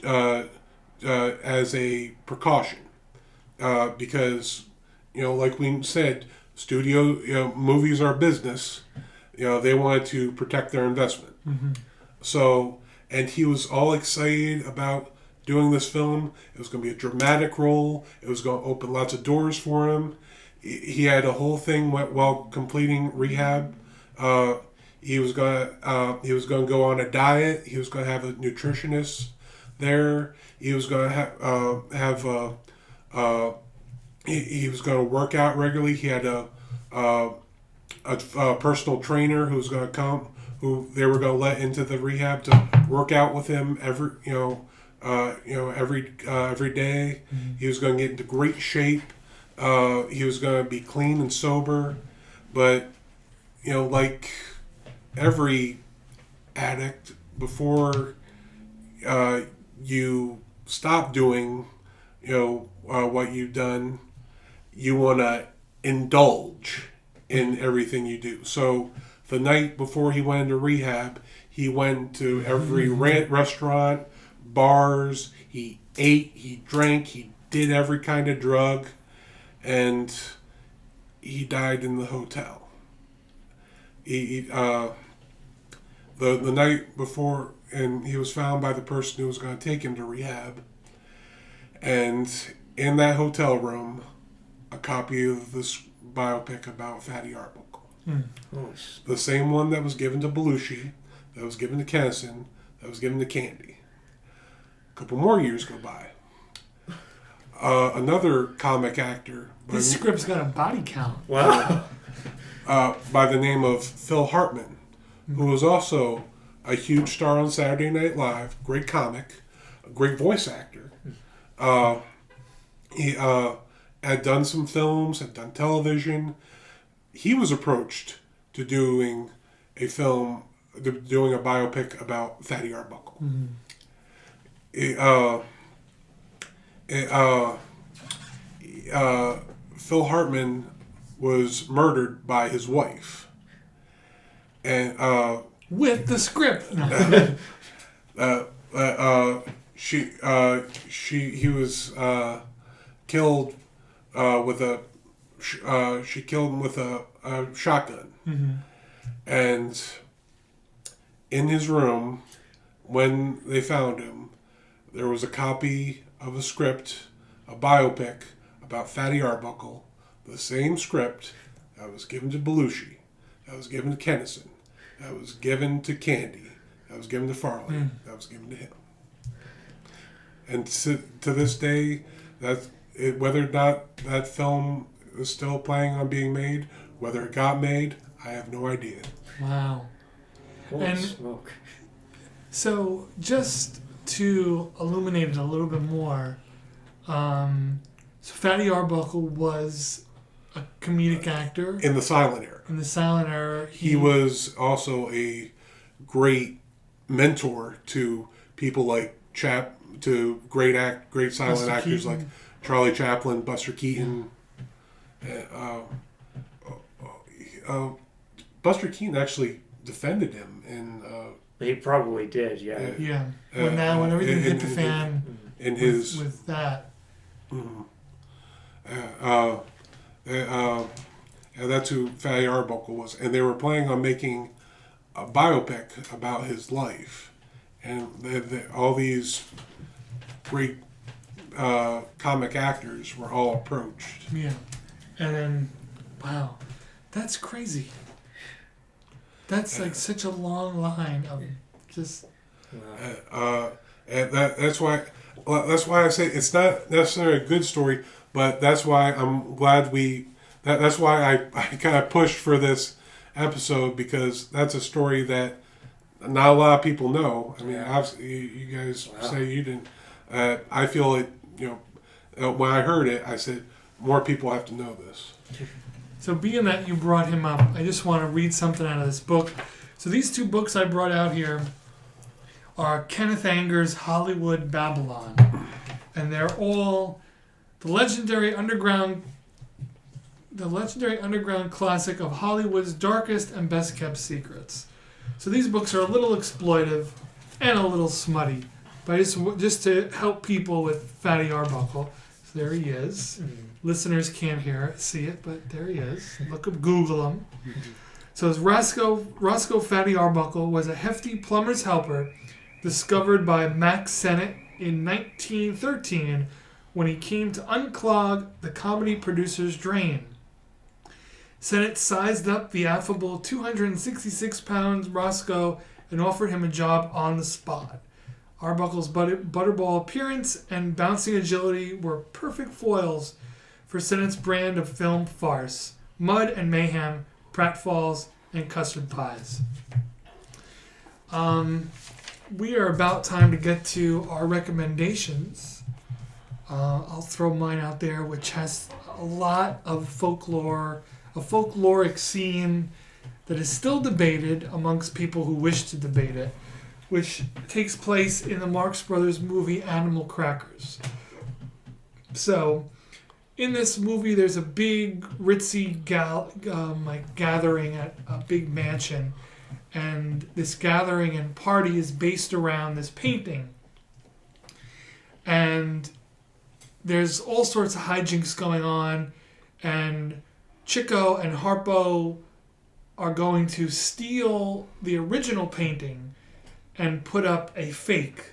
as a precaution. Because, like we said, movies are business. They wanted to protect their investment. Mm-hmm. So, and he was all excited about doing this film. It was going to be a dramatic role. It was going to open lots of doors for him. He had a whole thing while completing rehab. He was going to go on a diet. He was going to have a nutritionist there. He was going to he was going to work out regularly. He had a personal trainer who was going to come, who they were going to let into the rehab to work out with him every day. Mm-hmm. He was going to get into great shape. He was going to be clean and sober, but like every addict, before you stop doing what you've done, you want to indulge in everything you do. So the night before he went into rehab, he went to every restaurant, bars, he ate, he drank, he did every kind of drug, and he died in the hotel. The night before, and he was found by the person who was going to take him to rehab, and in that hotel room, a copy of this biopic about Fatty Arbuckle. The same one that was given to Belushi, that was given to Kinison, that was given to Candy. A couple more years go by. Another comic actor. This script's got a body count. Wow. By the name of Phil Hartman, who was also a huge star on Saturday Night Live, great comic, a great voice actor. He had done some films, had done television. He was approached to doing a biopic about Fatty Arbuckle. Phil Hartman was murdered by his wife, and with the script. He was killed she killed him with a shotgun. Mm-hmm. And in his room, when they found him, there was a copy of a script, a biopic about Fatty Arbuckle, the same script that was given to Belushi, that was given to Kinison, that was given to Candy, that was given to Farley, that was given to him. And to this day, whether or not that film is still planning on being made, whether it got made, I have no idea. Wow. Holy smoke. So, just to illuminate it a little bit more, So Fatty Arbuckle was a comedic actor. In the silent era. In the silent era. He was also a great mentor to people like great silent Buster actors Keaton. like Charlie Chaplin, Buster Keaton. Buster Keaton actually defended him in. He probably did, yeah. Yeah. When everything hit the fan with that. And that's who Fatty Arbuckle was. And they were planning on making a biopic about his life. And all these great comic actors were all approached. Yeah. And then, wow, that's crazy. That's like such a long line of just... and that's why I say it's not necessarily a good story, but that's why I'm glad that's why I kind of pushed for this episode, because that's a story that not a lot of people know. I mean, you guys say you didn't. I feel it, when I heard it, I said, more people have to know this. So being that you brought him up, I just want to read something out of this book. So these two books I brought out here are Kenneth Anger's Hollywood Babylon. And they're all the legendary underground classic of Hollywood's darkest and best kept secrets. So these books are a little exploitive and a little smutty, but just to help people with Fatty Arbuckle. So there he is. Listeners can't see it, but there he is. Google him. So it's Roscoe Fatty Arbuckle was a hefty plumber's helper discovered by Max Sennett in 1913 when he came to unclog the comedy producer's drain. Sennett sized up the affable 266-pound Roscoe and offered him a job on the spot. Arbuckle's butterball appearance and bouncing agility were perfect foils for Sennett's brand of film farce, mud and mayhem, pratfalls, and custard pies. We are about time to get to our recommendations. I'll throw mine out there, which has a lot of folklore, a folkloric scene that is still debated amongst people who wish to debate it, which takes place in the Marx Brothers movie Animal Crackers. So, in this movie, there's a big ritzy gathering at a big mansion, and this gathering and party is based around this painting. And there's all sorts of hijinks going on, and Chico and Harpo are going to steal the original painting and put up a fake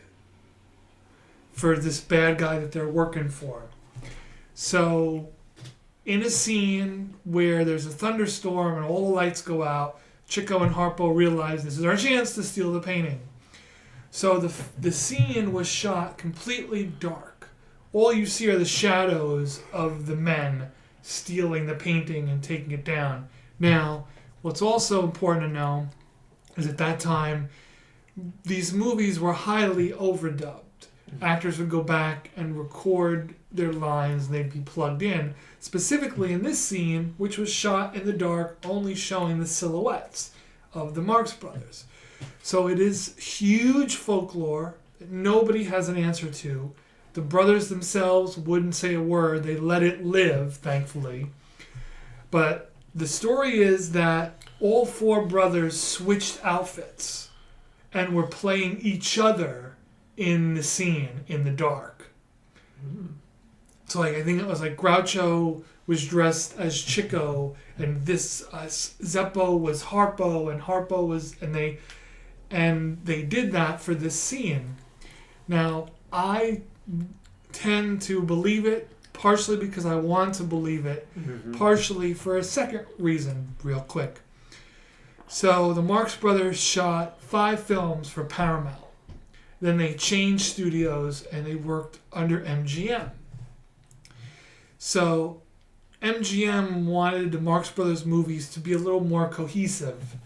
for this bad guy that they're working for. So, in a scene where there's a thunderstorm and all the lights go out, Chico and Harpo realize this is our chance to steal the painting. So the scene was shot completely dark. All you see are the shadows of the men stealing the painting and taking it down. Now, what's also important to know is at that time, these movies were highly overdubbed. Actors would go back and record their lines and they'd be plugged in. Specifically in this scene, which was shot in the dark, only showing the silhouettes of the Marx Brothers. So it is huge folklore that nobody has an answer to. The brothers themselves wouldn't say a word. They let it live, thankfully. But the story is that all four brothers switched outfits and were playing each other in the scene in the dark. So I think it was Groucho was dressed as Chico, and this Zeppo was Harpo, and Harpo was, and they did that for this scene. Now I tend to believe it, partially because I want to believe it, partially for a second reason, real quick. So the Marx Brothers shot 5 films for Paramount. Then they changed studios and they worked under MGM. So MGM wanted the Marx Brothers movies to be a little more cohesive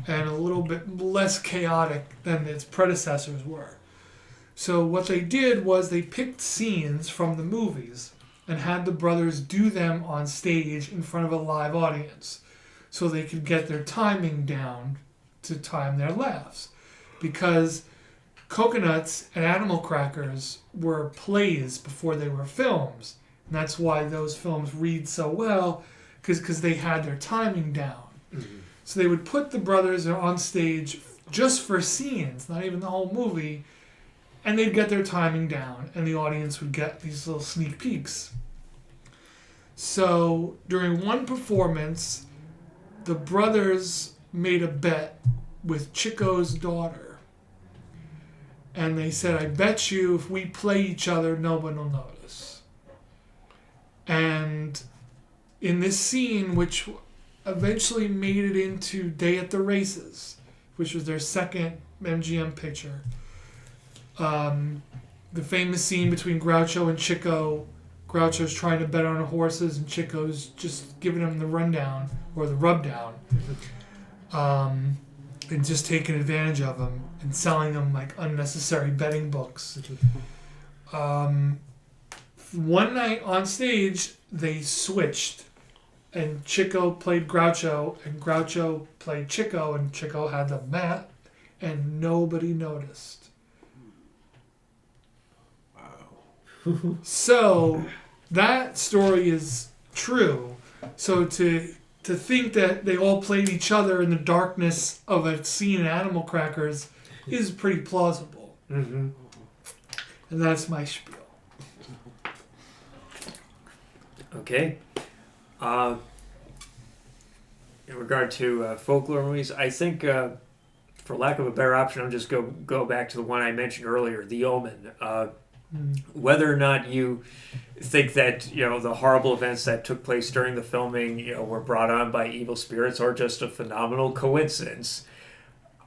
and a little bit less chaotic than its predecessors were. So what they did was they picked scenes from the movies and had the brothers do them on stage in front of a live audience so they could get their timing down to time their laughs. Because Coconuts and Animal Crackers were plays before they were films. And that's why those films read so well, because they had their timing down. Mm-hmm. So they would put the brothers on stage just for scenes, not even the whole movie, and they'd get their timing down, and the audience would get these little sneak peeks. So during one performance, the brothers made a bet with Chico's daughter. And they said, I bet you if we play each other, no one will notice. And in this scene, which eventually made it into Day at the Races, which was their second MGM picture, the famous scene between Groucho and Chico. Groucho's trying to bet on the horses, and Chico's just giving him the rundown, or the rubdown, and just taking advantage of him and selling them like unnecessary betting books. One night on stage, they switched, and Chico played Groucho, and Groucho played Chico, and Chico had the mat, and nobody noticed. Wow. So that story is true. So to think that they all played each other in the darkness of a scene in Animal Crackers is pretty plausible. Mm-hmm. And that's my spiel. Okay. In regard to folklore movies, I think, for lack of a better option, I'll just go back to the one I mentioned earlier, The Omen. Whether or not you think that the horrible events that took place during the filming were brought on by evil spirits or just a phenomenal coincidence,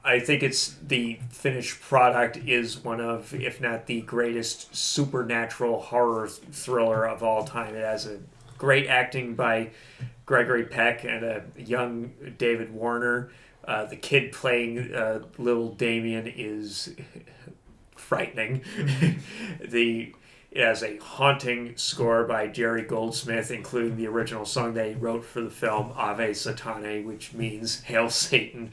I think it's the finished product is one of, if not the greatest supernatural horror thriller of all time. It has a great acting by Gregory Peck and a young David Warner. The kid playing little Damien is frightening. It has a haunting score by Jerry Goldsmith, including the original song that he wrote for the film, Ave Satane, which means Hail Satan.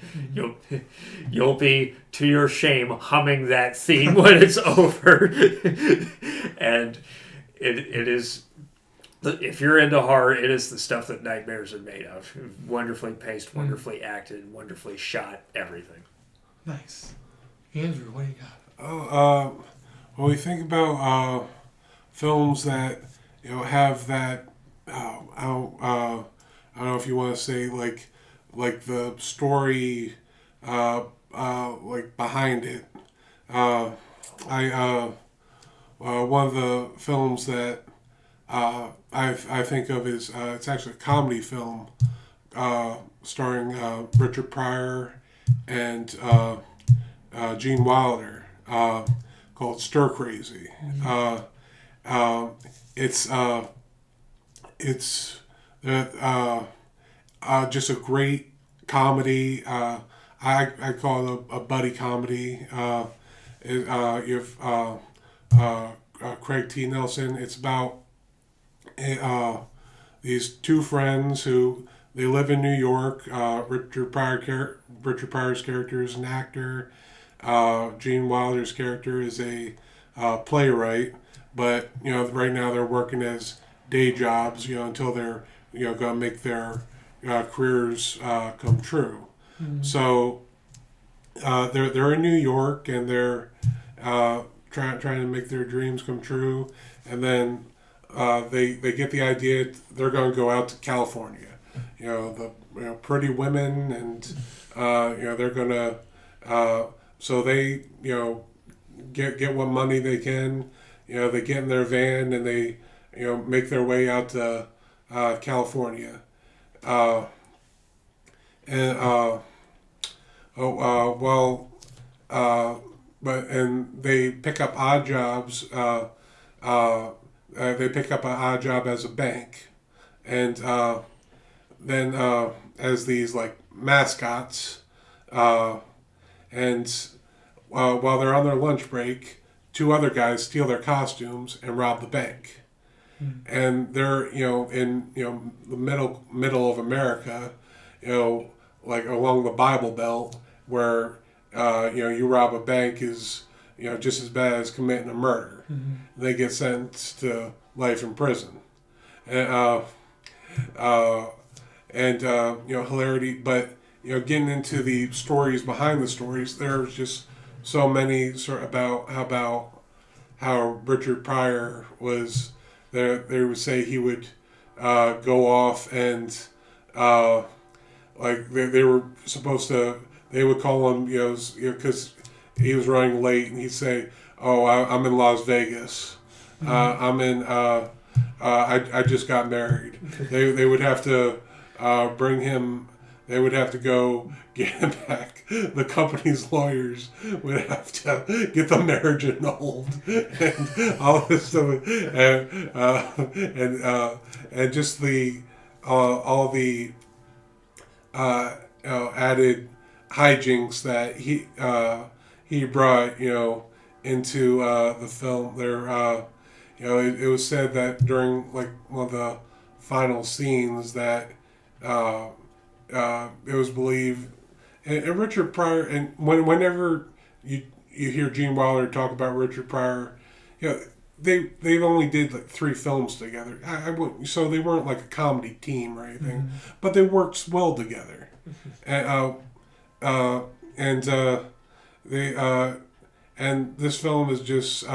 You'll be, to your shame, humming that theme when it's over. And it is, if you're into horror, it is the stuff that nightmares are made of. Wonderfully paced, wonderfully acted, wonderfully shot, everything. Nice. Andrew, what do you got? When we think about films that have that, I don't know if you want to say like the story like behind it. One of the films that I think of is it's actually a comedy film starring Richard Pryor and Gene Wilder. Called Stir Crazy. It's just a great comedy. I call it a buddy comedy. You have Craig T. Nelson. It's about these two friends who they live in New York. Richard Pryor's character is an actor. Gene Wilder's character is a playwright, but right now they're working as day jobs, until they're gonna make their careers come true. Mm-hmm. So they're in New York and they're trying to make their dreams come true, and then they get the idea they're gonna go out to California, the pretty women, and they're gonna. So they, get what money they can. They get in their van and they, make their way out to California. But they pick up odd jobs. They pick up an odd job as a bank, and then as these like mascots. And while they're on their lunch break, two other guys steal their costumes and rob the bank. and they're in the middle of America, like along the Bible Belt, where you rob a bank is just as bad as committing a murder. They get sentenced to life in prison, and hilarity. But getting into the stories behind the stories, there's just so many about how Richard Pryor was there. They would say he would go off and like they were supposed to. They would call him, because he was running late, and he'd say, "Oh, I'm in Las Vegas. I'm in. I just got married." They would have to bring him. They would have to go get him back. The company's lawyers would have to get the marriage annulled and all this stuff, and just all the added hijinks that he brought into the film. There, it was said that during like one of the final scenes that it was believed, and Richard Pryor, and whenever you hear Gene Wilder talk about Richard Pryor, they only did like 3 films together. So they weren't like a comedy team or anything, but they worked well together, and this film is just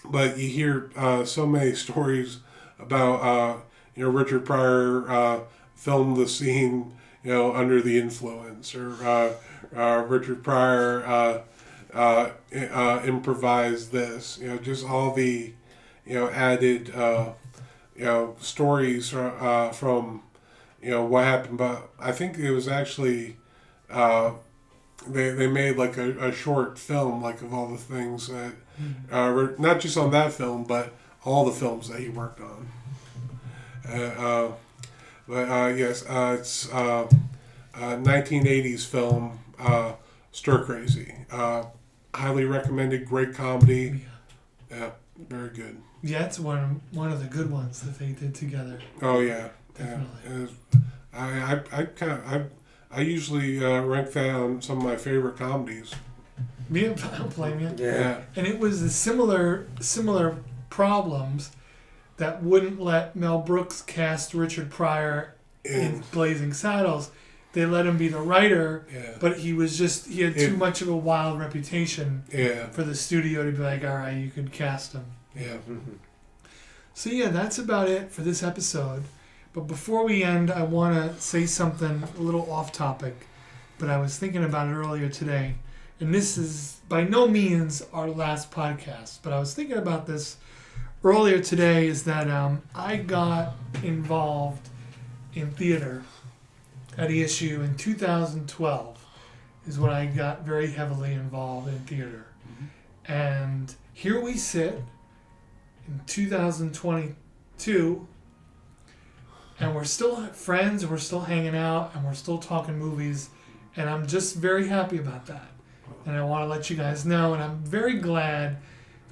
but you hear so many stories about Richard Pryor filmed the scene under the influence, or Richard Pryor improvised this, just all the added stories from what happened. But I think it was actually they made like a short film like of all the things that not just on that film but all the films that he worked on. Yes, it's 1980s film, Stir Crazy. Highly recommended. Great comedy. Yeah, very good. Yeah, it's one of the good ones that they did together. Oh yeah, definitely. I usually rank that on some of my favorite comedies. Me, I don't blame you. Yeah. And it was the similar problems that wouldn't let Mel Brooks cast Richard Pryor in Blazing Saddles. They let him be the writer, but he had too much of a wild reputation for the studio to be like, all right, you can cast him. Yeah. So yeah, that's about it for this episode. But before we end, I want to say something a little off topic, but I was thinking about it earlier today. And this is by no means our last podcast, but I was thinking about this earlier today, is that I got involved in theater at ESU in 2012 is when I got very heavily involved in theater. And here we sit in 2022, and we're still friends, and we're still hanging out, and we're still talking movies, and I'm just very happy about that. And I want to let you guys know, and I'm very glad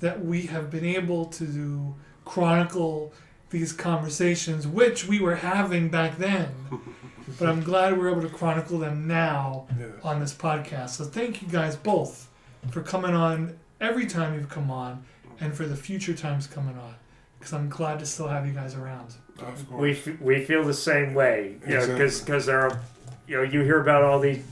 that we have been able to chronicle these conversations, which we were having back then. But I'm glad we're able to chronicle them now on this podcast. So thank you guys both for coming on every time you've come on, and for the future times coming on, because I'm glad to still have you guys around. Of course. We feel the same way, because there are, you hear about all these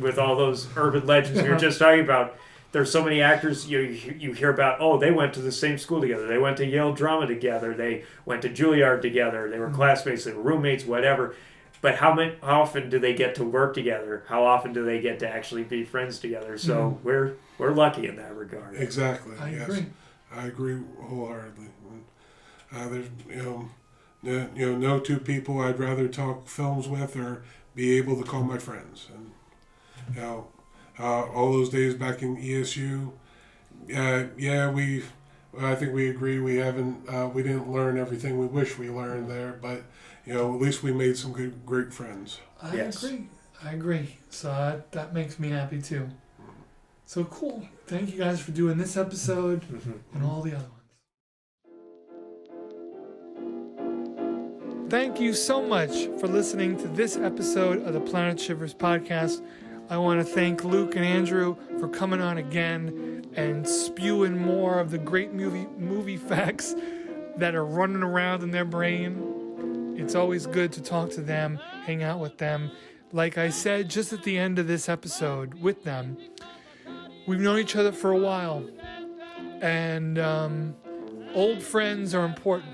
with all those urban legends we were just talking about. There's so many actors you hear about. Oh, they went to the same school together. They went to Yale Drama together. They went to Juilliard together. They were classmates. They were roommates. Whatever. But how often do they get to work together? How often do they get to actually be friends together? So we're lucky in that regard. Exactly. I agree. I agree wholeheartedly. There's no two people I'd rather talk films with or be able to call my friends. And all those days back in ESU, I think we agree we didn't learn everything we wish we learned there, but at least we made some great friends. I agree. So that makes me happy too. So cool. Thank you guys for doing this episode and all the other ones. Thank you so much for listening to this episode of the Planet Shivers Podcast. I want to thank Luke and Andrew for coming on again and spewing more of the great movie facts that are running around in their brain. It's always good to talk to them, hang out with them. Like I said just at the end of this episode with them, we've known each other for a while, and old friends are important.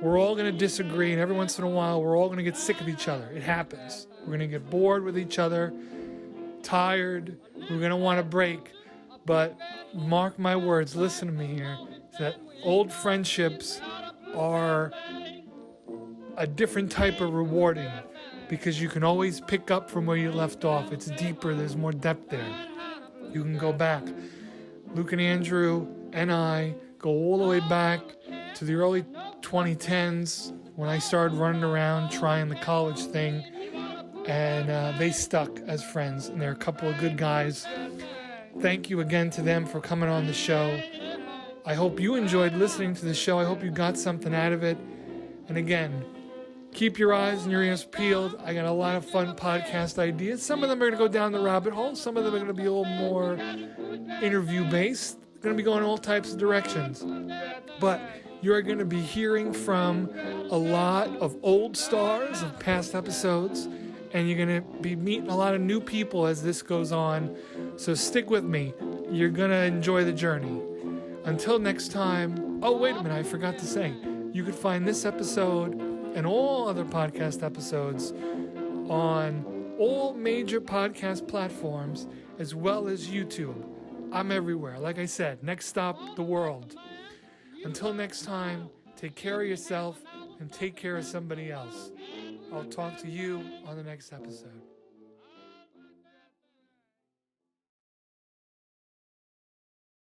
We're all going to disagree, and every once in a while, we're all going to get sick of each other. It happens. We're going to get bored with each other, tired. We're going to want to break. But mark my words, listen to me here, that old friendships are a different type of rewarding because you can always pick up from where you left off. It's deeper. There's more depth there. You can go back. Luke and Andrew and I go all the way back to the early 2010s when I started running around trying the college thing, and they stuck as friends, and they're a couple of good guys. Thank you again to them for coming on the show. I hope you enjoyed listening to the show. I hope you got something out of it. And again, keep your eyes and your ears peeled. I got a lot of fun podcast ideas. Some of them are going to go down the rabbit hole. Some of them are going to be a little more interview-based. They're going to be going all types of directions. But you're going to be hearing from a lot of old stars of past episodes, and you're going to be meeting a lot of new people as this goes on. So stick with me. You're going to enjoy the journey. Until next time. Oh, wait a minute. I forgot to say. You could find this episode and all other podcast episodes on all major podcast platforms as well as YouTube. I'm everywhere. Like I said, next stop, the world. Until next time, take care of yourself and take care of somebody else. I'll talk to you on the next episode.